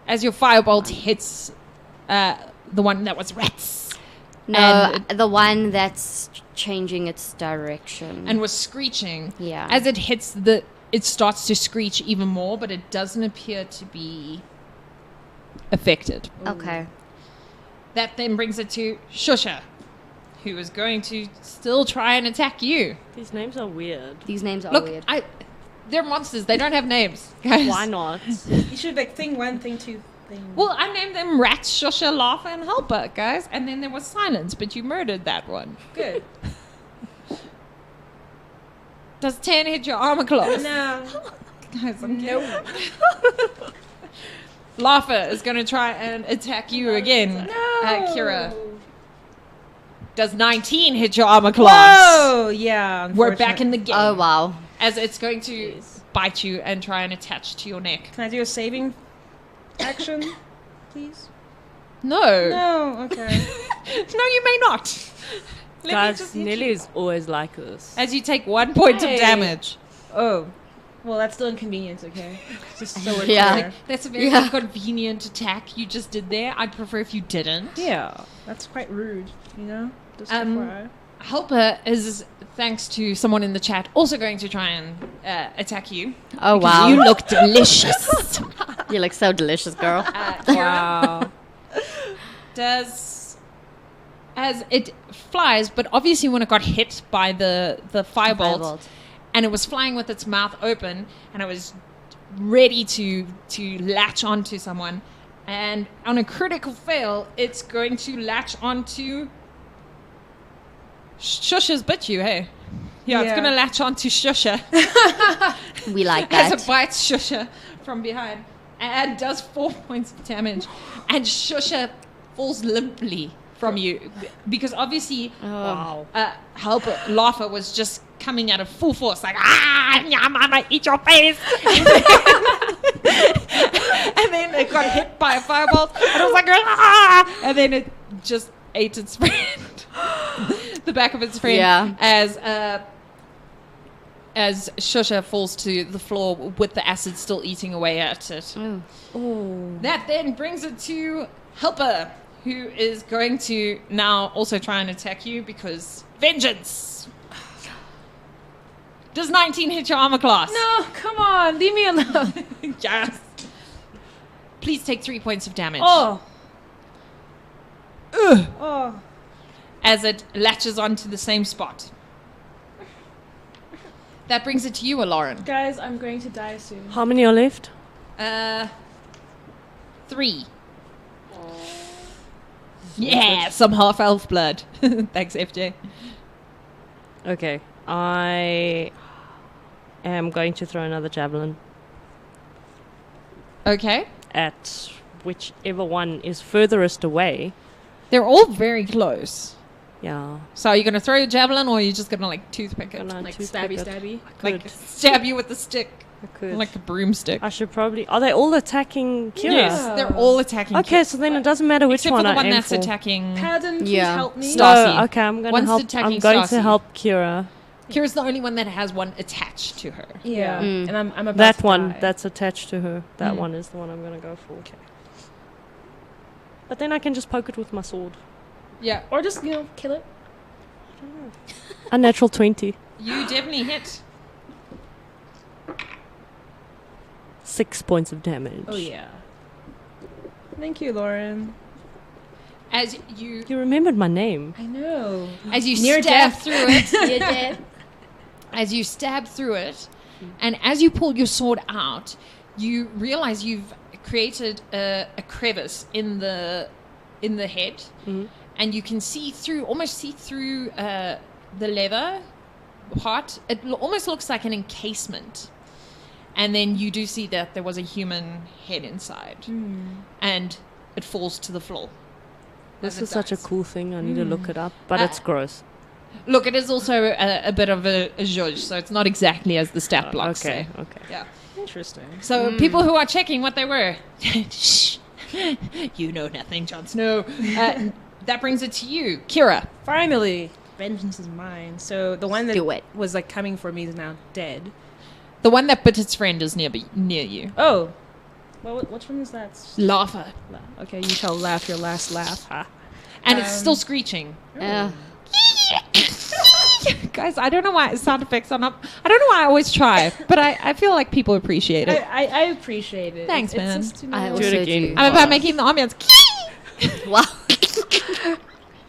As your firebolt hits the one that was rats no, And the one that's changing its direction. and was screeching, yeah. as it hits it starts to screech even more, but it doesn't appear to be affected. Okay. That then brings it to Shusha, who is going to still try and attack you. These names are weird. These names are Look, weird. they're monsters. They don't have names, guys. Why not? You should like thing 1, thing 2, thing. Well, I named them Rats, Shusha, Laughter, and Helper, guys. And then there was Silence, but you murdered that one. Good. Does 10 hit your armor class? No. Guys, I'm Laughter is going to try and attack you again. No. Kira. Does 19 hit your armor class? Oh, yeah. We're back in the game. Oh, wow. As it's going to bite you and try and attach to your neck. Can I do a saving action, please? No. No. Okay. No, you may not. Let me Guys, just hit Nelly you. is always like this. As you take 1 point Hey. of damage. Oh. Well, that's still inconvenient, okay? Just so we're Yeah. clear. That's a very Yeah. inconvenient attack you just did there. I'd prefer if you didn't. Yeah. That's quite rude, you know? Just Um, FYI. Helper is, thanks to someone in the chat, also going to try and attack you. Oh, Because wow. you look delicious. You look so delicious, girl. Kira does, as it flies, but obviously when it got hit by the firebolt, and it was flying with its mouth open, and it was ready to latch onto someone, and on a critical fail, it's going to latch onto Shusha's bit you, hey? Yeah, it's Yeah. going to latch onto Shusha We like as that. it bites Shusha from behind and does 4 points of damage. And Shusha falls limply from you because obviously Wow. Helper Laughter was just coming at a full force, like, I'm gonna eat your face. And then it got hit by a firebolt, and it was like, ah! And then it just ate its friend, the back of its friend, Yeah. as Shusha falls to the floor with the acid still eating away at it. Oh. That then brings it to Helper, who is going to now also try and attack you because vengeance. Does 19 hit your armor class? No, come on. Leave me alone. Yes. Please take 3 points of damage. Oh. Ugh. Oh. As it latches onto the same spot. That brings it to you, Lauren. Guys, I'm going to die soon. How many are left? 3. Yeah, some half elf blood. Thanks, FJ. Okay. I am going to throw another javelin Okay. at whichever one is furthest away. They're all very close. Yeah. So are you going to throw your javelin or are you just going to like toothpick it? Gonna Like toothpick stabby, it. stabby. Like stab you with the stick. I could. Like a broomstick. I should probably. Are they all attacking Kira? Yes, they're all attacking. Okay, Kira. so then it doesn't matter which Except one for the I one aim that's for. attacking. Paladin, please Yeah. help me. Star- No, okay, I'm going One's to help. attacking I'm going Stacy. to help Kira. Kira's the only one that has one attached to her. Yeah. Mm. And I'm about That to one die. that's attached to her. That Mm. one is the one I'm going to go for. Okay. But then I can just poke it with my sword. Yeah, Or just, kill it. A natural 20. you definitely hit. 6 points of damage. Oh, yeah. Thank you, Lauren. As you You remembered my name. I know. stab Near death. through it. You're dead. As you stab through it, and as you pull your sword out, you realize you've created a crevice in the head, Mhm. and you can almost see through the leather part. It almost looks like an encasement, and then you do see that there was a human head inside, and it falls to the floor. This as it is such a dies. cool thing. I need to look it up. But it's gross. Look, it is also a bit of a zhuzh, so it's not exactly as the stat blocks Okay, say. okay. Yeah. Interesting. So people who are checking what they were, shh. You know nothing, Jon Snow. That brings it to you, Kira. Finally, vengeance is mine. So the one that Do it. was like coming for me is now dead. The one that bit its friend is near you. Oh, well, which one is that? Laugher. Okay, you shall laugh your last laugh. Ha. And it's still screeching. Guys, I don't know why sound effects are not... I don't know why I always try, but I feel like people appreciate it. I appreciate it. Thanks, man. It's just, I Do also it again. do. I'm about making the ambience. Wow.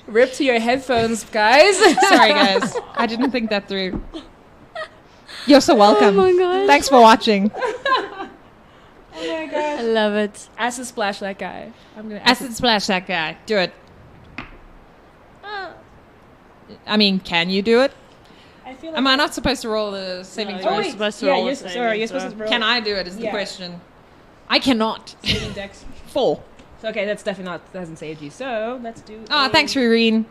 Rip to your headphones, guys. Sorry, guys. I didn't think that through. You're so welcome. Oh my gosh. Thanks for watching. Oh my gosh. I love it. Acid splash that guy. I'm gonna Acid splash that guy. Do it. I mean, can you do it? I feel like Am I not supposed to roll the saving No, throw? Oh You're wait, supposed to yeah, roll you're a saving sorry. You're throw. supposed to roll. Can I do it is the Yeah. question. I cannot. Saving dex. 4. So, okay, that's definitely not. That hasn't saved you. So let's do. Oh, a thanks, Raendryn.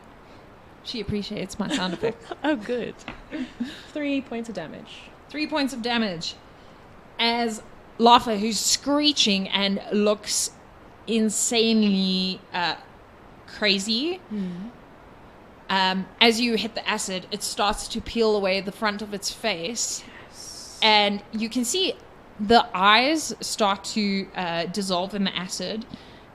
She appreciates my sound effect. Oh, good. 3 points of damage. 3 points of damage. As Laugher, who's screeching and looks insanely crazy, as you hit the acid, it starts to peel away the front of its face. And you can see the eyes start to dissolve in the acid.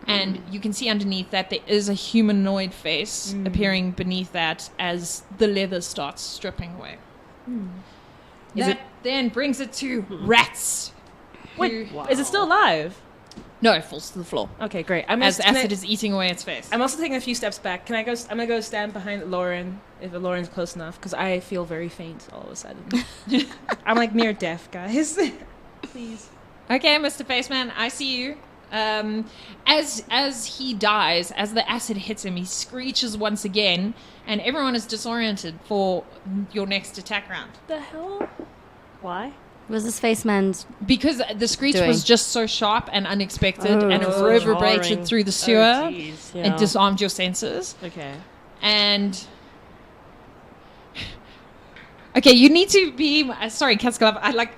And you can see underneath that there is a humanoid face appearing beneath that as the leather starts stripping away. That then brings it to rats. Wait, who- is it still alive? No, it falls to the floor. Okay, great. As acid is eating away its face. I'm also taking a few steps back. Can I go? I'm gonna go stand behind Lauren if Lauren's close enough, because I feel very faint all of a sudden. I'm like near death, guys. Please. Okay, Mr. Faceman, I see you. As he dies, as the acid hits him, he screeches once again, and everyone is disoriented for your next attack round. The hell? Why? Was this face man's? Because the screech Doing. was just so sharp and unexpected, Oh, and it so reverberated jarring. through the sewer. Oh, jeez, yeah. It disarmed your senses. Okay. And okay, you need to be sorry, Cascalab. I like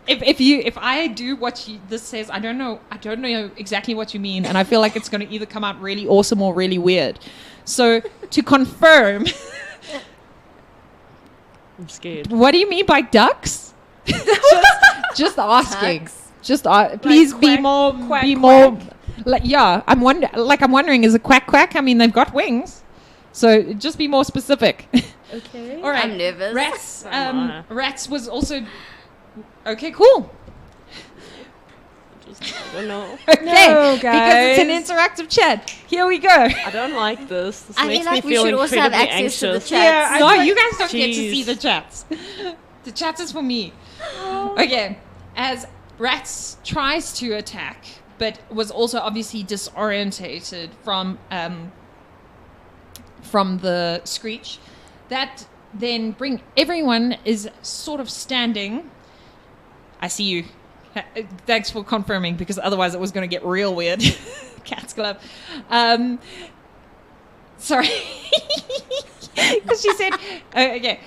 if I do what this says, I don't know exactly what you mean, and I feel like it's going to either come out really awesome or really weird. So to confirm, I'm scared. what do you mean by ducks? just asking. Ducks? Just please be quack, more. quack, be quack. more. Like yeah, I'm wondering, is it quack quack? I mean, they've got wings, so just be more specific. Okay. All right. I'm nervous. Rats. Come Rats was also okay. Cool. Just, I don't know. Okay, No, because it's an guys. interactive chat. Here we go. I don't like this. This I makes feel like me we feel should also have incredibly access to the anxious. chat. Yeah, No, I- you guys don't get to Jeez. see the chats. The chat is for me. Okay, as Rats tries to attack, but was also obviously disorientated from the screech. That then everyone is sort of standing. I see you. Thanks for confirming, because otherwise it was going to get real weird. Cat's glove. Sorry. Because she said, okay.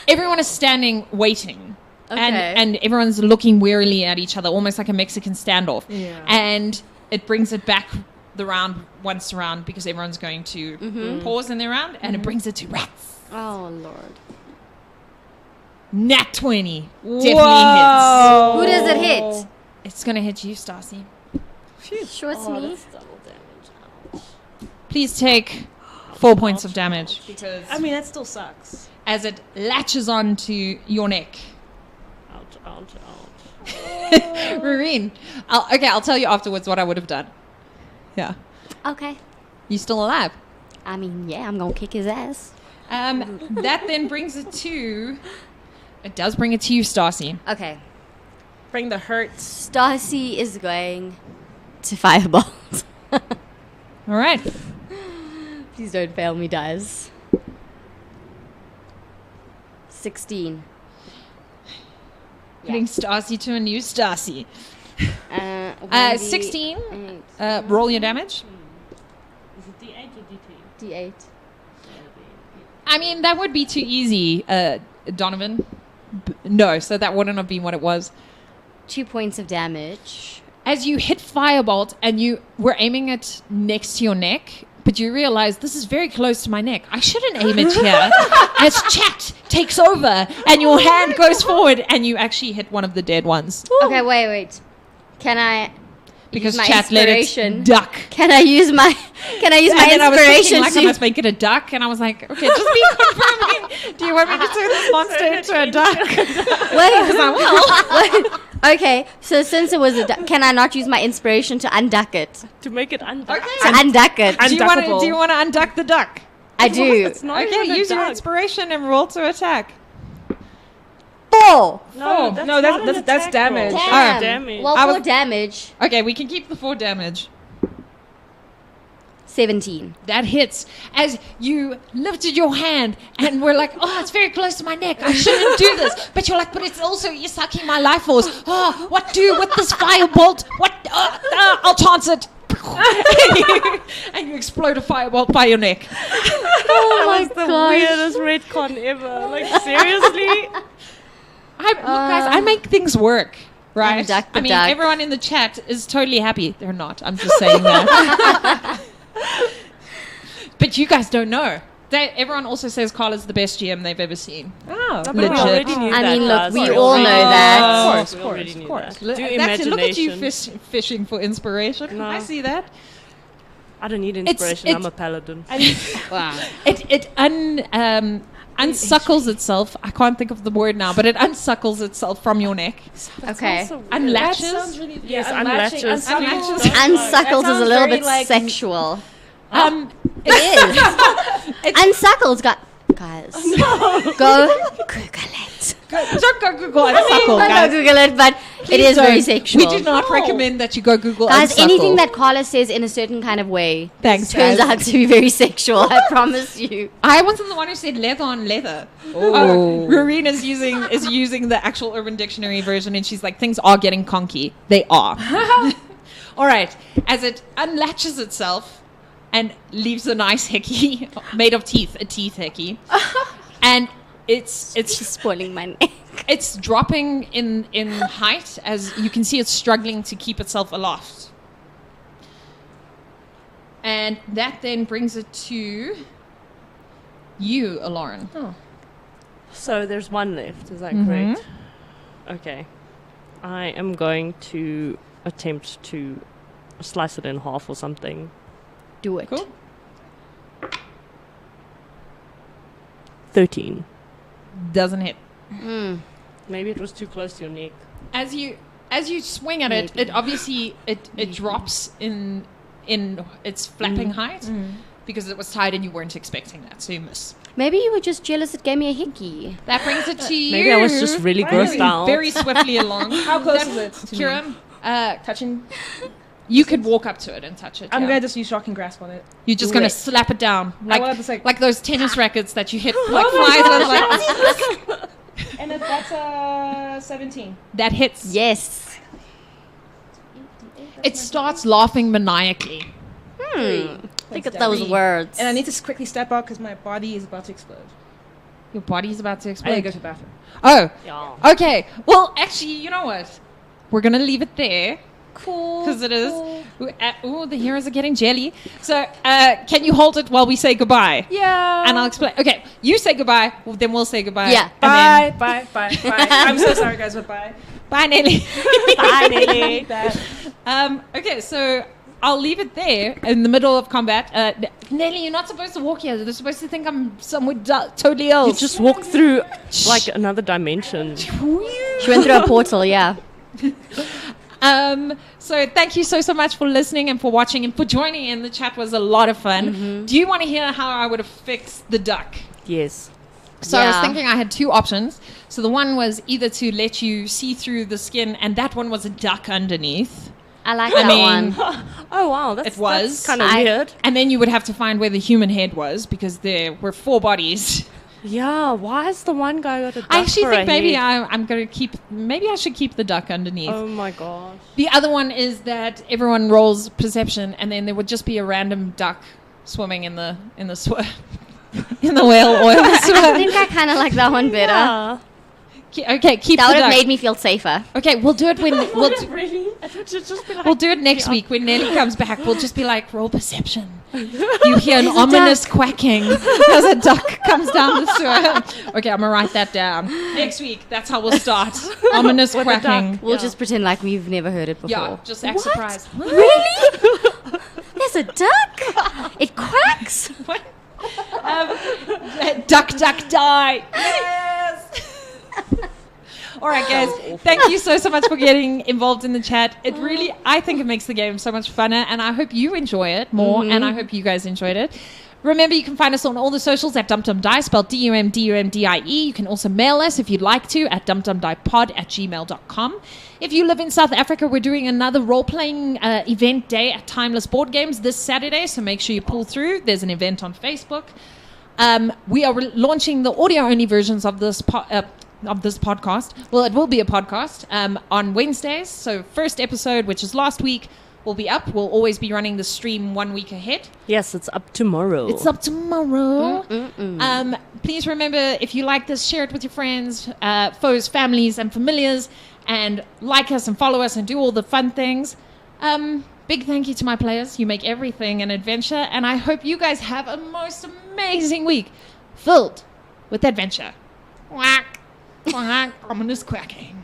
Everyone is standing waiting. Okay. And everyone's looking wearily at each other, almost like a Mexican standoff. Yeah. And it brings it back the round once around, because everyone's going to pause in their round, and it brings it to Rats. Oh Lord. Nat 20. Definitely Whoa. Who does it hit? hits. It's going to hit you, Stacy. Sure, it's me. That's double damage. Ouch. Please take 4 points of damage, because I mean, that still sucks. as it latches onto your neck. Ouch, ouch, ouch. Raendryn, I'll tell you afterwards what I would have done. Yeah. Okay. You still alive? I mean, yeah, I'm gonna kick his ass. That then brings it to... It does bring it to you, Stacy. Okay. Bring the hurt. Stacy is going to fireball. All right. Please don't fail me, guys. 16. Putting Stacy to a new Stacy. 1d8. 16. Roll your damage. Is it D8 or D10? D8. I mean, that would be too easy, Donovan. No, so that wouldn't have been what it was. 2 points of damage. as you hit firebolt and you were aiming it next to your neck, but you realize this is very close to my neck. I shouldn't aim it here. As chat takes over and your hand goes forward and you actually hit one of the dead ones. Okay, wait. Can I Because use my chat let inspiration? it duck. Can I use my And then I was thinking, inspiration like, I to must make it a duck. And I was like, okay, just be confirming. Do you want me to turn this monster into a duck? Because I will. Wait. Okay, so since it was a duck, can I not use my inspiration to unduck it? To make it unduck. Okay. To unduck it. Do you want to unduck the duck? I do. It's not Okay, even a use your duck. inspiration and roll to attack. 4. No, that's not an that's attack damage. roll. Damn. damage. Well, I 4 was- damage. Okay, we can keep the 4 damage. 17. That hits as you lifted your hand and we're like, oh, it's very close to my neck. I shouldn't do this. But you're like, but it's also, you're sucking my life force. Oh, what do with this firebolt? What? I'll chance it. and you explode a firebolt by your neck. Oh my The god. weirdest retcon ever. Like, seriously? Look, guys, I make things work. Right? Unduck the I mean, duck. everyone in the chat is totally happy. They're not. I'm just saying that. But you guys don't know. Everyone also says Carla's the best GM they've ever seen. Oh, We Legit. already knew I that, mean, look, guys. we Sorry. all know that. Of course, We of already course, knew of course. that. Do Look at you imagination. fishing for inspiration. No. I see that. I don't need inspiration. I'm a paladin. Wow. It unsuckles itself. I can't think of the word now, but it unsuckles itself from your neck. Okay. Unlatches. Yes, unlatches. Unlatches. Unsuckled is a little bit sexual. It is. Unsuckled, guys. Go Google it. Don't go Google unsuckle, I guys. don't Google it, but it is Don't. very sexual. We do not recommend that you go Google Guys, unsuckle. anything that Carla says in a certain kind of way Thanks, turns guys. out to be very sexual. I promise you. I wasn't the one who said leather on leather. Oh. Rowena is using the actual Urban Dictionary version, and she's like, things are getting conky. They are. All right. As it unlatches itself and leaves a nice hickey made of teeth, a teeth hickey, and it's She's spoiling my neck. it's dropping in height, as you can see it's struggling to keep itself aloft. And that then brings it to you, Lauren. Oh. So there's one left, is that Mhm. correct? Okay. I am going to attempt to slice it in half or something. Do it. Cool. 13. Doesn't hit. Maybe it was too close to your neck. As you swing at it, Maybe. it obviously it drops in its flapping height because it was tied and you weren't expecting that, so you miss. Maybe you were just jealous it gave me a hickey. That brings it to you. Maybe I was just really grossed out. very swiftly along. How close is it to me? Kira, Touching. you could walk up to it and touch it. I'm yeah. gonna just use shocking grasp on it. You're just do gonna it. slap it down wanna just, like those tennis rackets that you hit like Oh flies with. Like, And that's 17. that hits. Yes. It starts laughing maniacally. Look at That's those Darby. words. And I need to quickly step out because my body is about to explode. Your body's about to I explode. need to go to the bathroom. Oh, Yeah. okay. Well, actually, you know what? We're gonna leave it there Cool. because it is. Ooh, the heroes are getting jelly. So, can you hold it while we say goodbye? Yeah. And I'll explain. Okay, you say goodbye. Well, then we'll say goodbye. Yeah. And Bye, bye, bye, bye. I'm so sorry, guys, but bye. then, bye, Nelly. Bye, Nelly. Okay, so I'll leave it there in the middle of combat. Nelly, you're not supposed to walk here. They're supposed to think I'm somewhere totally You else. just walked through like another dimension. She went through a portal, yeah. So thank you so much for listening and for watching and for joining in. The chat was a lot of fun. Do you want to hear how I would have fixed the duck? Yes. So I was Yeah. thinking I had two options. So the one was either to let you see through the skin, and that one was a duck underneath. I like I that mean, one. Oh, wow. That's was. kind of I- weird. And then you would have to find where the human head was because there were 4 bodies. Yeah. Why is the one guy got a duck I actually for think a maybe head? I'm going to keep, maybe I should keep the duck underneath. Oh, my gosh. The other one is that everyone rolls perception, and then there would just be a random duck swimming in the in the whale oil I swim. think I kind of like that one better. Yeah. Okay, keep That the would have duck. made me feel safer. Okay, we'll do it when Really? It would just be like, we'll do it next week when Nelly comes back. We'll just be like, roll perception. You hear an ominous quacking as a duck comes down the sewer. Okay, I'm gonna write that down. Next week, that's how we'll start. Ominous With a duck. quacking. We'll just pretend like we've never heard it before. Yeah, just act What? surprised. Really? There's a duck? It quacks? Duck, duck, die. Yes. All right, guys. Thank you so much for getting involved in the chat. It really, I think it makes the game so much funner, and I hope you enjoy it more, and I hope you guys enjoyed it. Remember, you can find us on all the socials at DumDumDie, spelled DumDumDie. You can also mail us if you'd like to at dumdumdiepod@gmail.com. If you live in South Africa, we're doing another role-playing event day at Timeless Board Games this Saturday, so make sure you pull through. There's an event on Facebook. We are launching the audio-only versions of this podcast. Well, it will be a podcast on Wednesdays. So first episode, which is last week, will be up. We'll always be running the stream 1 week ahead. yes, it's up tomorrow. It's up tomorrow. Please remember, if you like this, share it with your friends, foes, families, and familiars, and like us and follow us and do all the fun things. Big thank you to my players. You make everything an adventure, and I hope you guys have a most amazing week filled with adventure. Quack, quack, ominous quacking.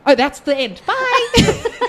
Oh, that's the end. Bye.